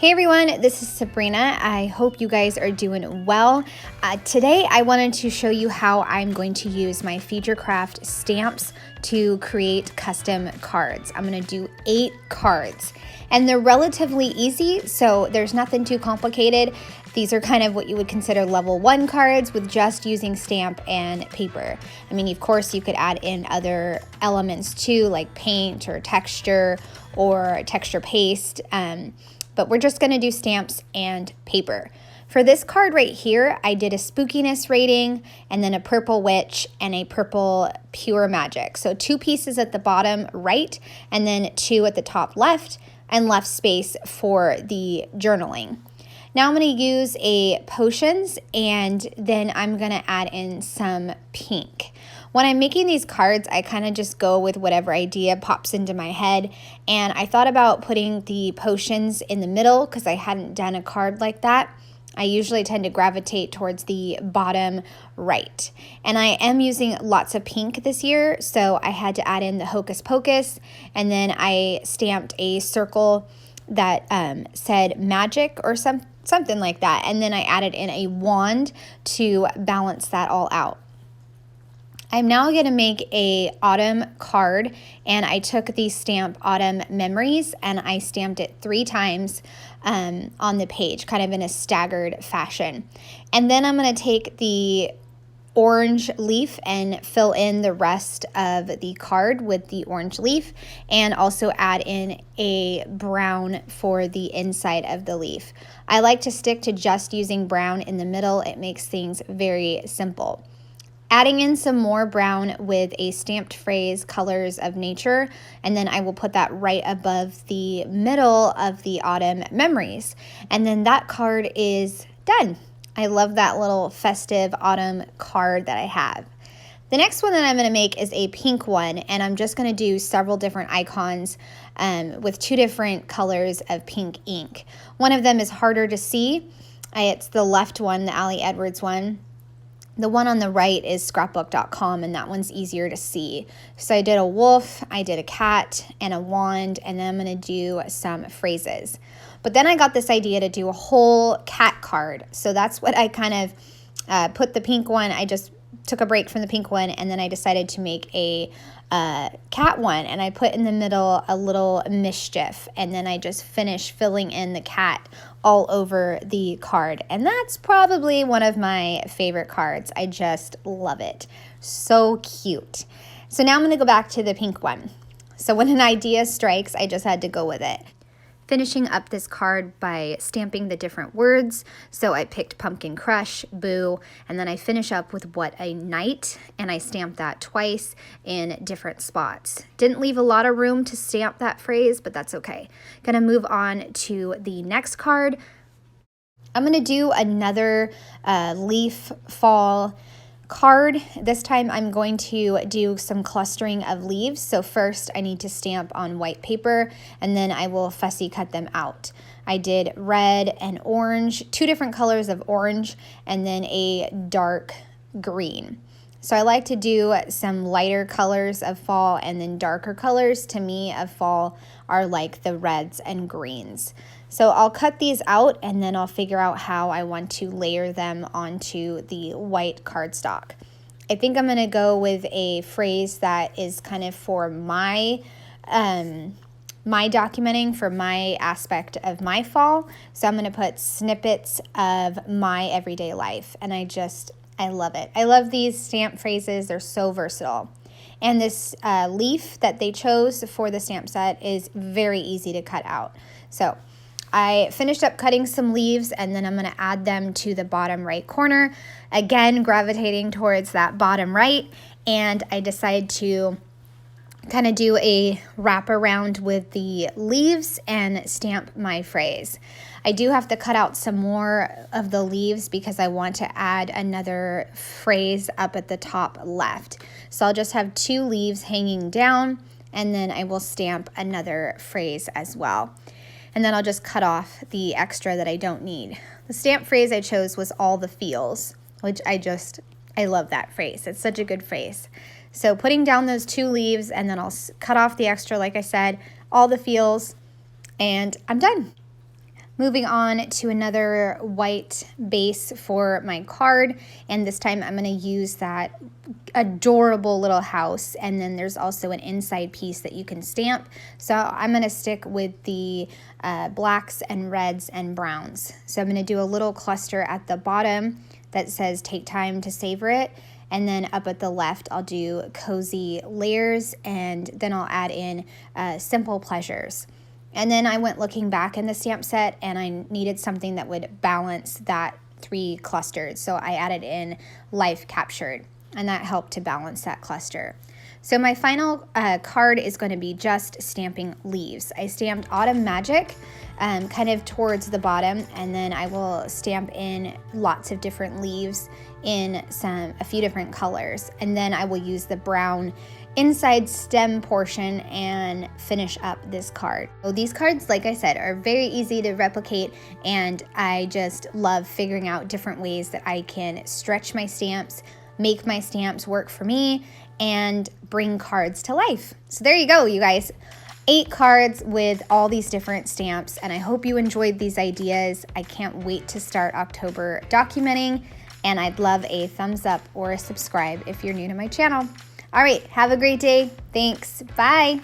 Hey everyone, this is Sabrina. I hope you guys are doing well. Today I wanted to show you how I'm going to use my Feature Craft stamps to create custom cards. I'm going to do 8 cards and they're relatively easy, so there's nothing too complicated. These are kind of what you would consider level 1 cards with just using stamp and paper. I mean, of course, you could add in other elements too, like paint or texture paste. But we're just gonna do stamps and paper. For this card right here, I did a spookiness rating and then a purple witch and a purple pure magic. So 2 pieces at the bottom right and then 2 at the top left and left space for the journaling. Now I'm gonna use a potions and then I'm gonna add in some pink. When I'm making these cards, I kind of just go with whatever idea pops into my head. And I thought about putting the potions in the middle because I hadn't done a card like that. I usually tend to gravitate towards the bottom right. And I am using lots of pink this year, so I had to add in the Hocus Pocus. And then I stamped a circle that said magic or something like that. And then I added in a wand to balance that all out. I'm now going to make a autumn card, and I took the stamp Autumn Memories and I stamped it 3 times on the page, kind of in a staggered fashion. And then I'm going to take the orange leaf and fill in the rest of the card with the orange leaf, and also add in a brown for the inside of the leaf. I like to stick to just using brown in the middle. It makes things very simple. Adding in some more brown with a stamped phrase, Colors of Nature, and then I will put that right above the middle of the Autumn Memories. And then that card is done. I love that little festive autumn card that I have. The next one that I'm going to make is a pink one, and I'm just going to do several different icons with 2 different colors of pink ink. One of them is harder to see. It's the left one, the Ali Edwards one. The one on the right is scrapbook.com, and that one's easier to see. So I did a wolf, I did a cat, and a wand, and then I'm going to do some phrases. But then I got this idea to do a whole cat card. So that's what I kind of put the pink one. I just took a break from the pink one, and then I decided to make a cat one, and I put in the middle a little mischief, and then I just finished filling in the cat all over the card. And that's probably one of my favorite cards. I just love it. So cute. So now I'm going to go back to the pink one. So when an idea strikes, I just had to go with it. Finishing up this card by stamping the different words. So I picked Pumpkin Crush, Boo, and then I finish up with What a Night, and I stamped that twice in different spots. Didn't leave a lot of room to stamp that phrase, but that's okay. Gonna move on to the next card. I'm gonna do another leaf fall card. This time I'm going to do some clustering of leaves. So first I need to stamp on white paper, and then I will fussy cut them out. I did red and orange, 2 different colors of orange, and then a dark green. So I like to do some lighter colors of fall, and then darker colors to me of fall are like the reds and greens. So I'll cut these out, and then I'll figure out how I want to layer them onto the white cardstock. I think I'm going to go with a phrase that is kind of for my documenting, for my aspect of my fall. So I'm going to put snippets of my everyday life, and I love it. I love these stamp phrases. They're so versatile. And this leaf that they chose for the stamp set is very easy to cut out. So I finished up cutting some leaves, and then I'm going to add them to the bottom right corner. Again, gravitating towards that bottom right, and I decided to kind of do a wrap around with the leaves and stamp my phrase. I do have to cut out some more of the leaves because I want to add another phrase up at the top left. So I'll just have 2 leaves hanging down, and then I will stamp another phrase as well. And then I'll just cut off the extra that I don't need. The stamp phrase I chose was all the feels, which I love that phrase. It's such a good phrase. So putting down those 2 leaves, and then I'll cut off the extra, like I said, all the feels, and I'm done. Moving on to another white base for my card, and this time I'm going to use that adorable little house, and then there's also an inside piece that you can stamp. So I'm going to stick with the blacks and reds and browns. So I'm going to do a little cluster at the bottom that says take time to savor it, and then up at the left I'll do cozy layers, and then I'll add in simple pleasures. And then I went looking back in the stamp set, and I needed something that would balance that 3 clusters. So I added in life captured, and that helped to balance that cluster. So my final card is going to be just stamping leaves. I stamped Autumn Magic kind of towards the bottom, and then I will stamp in lots of different leaves in a few different colors. And then I will use the brown inside stem portion and finish up this card. So these cards, like I said, are very easy to replicate, and I just love figuring out different ways that I can stretch my stamps, make my stamps work for me, and bring cards to life. So there you go, you guys. 8 cards with all these different stamps, and I hope you enjoyed these ideas. I can't wait to start October documenting, and I'd love a thumbs up or a subscribe if you're new to my channel. All right, have a great day. Thanks. Bye.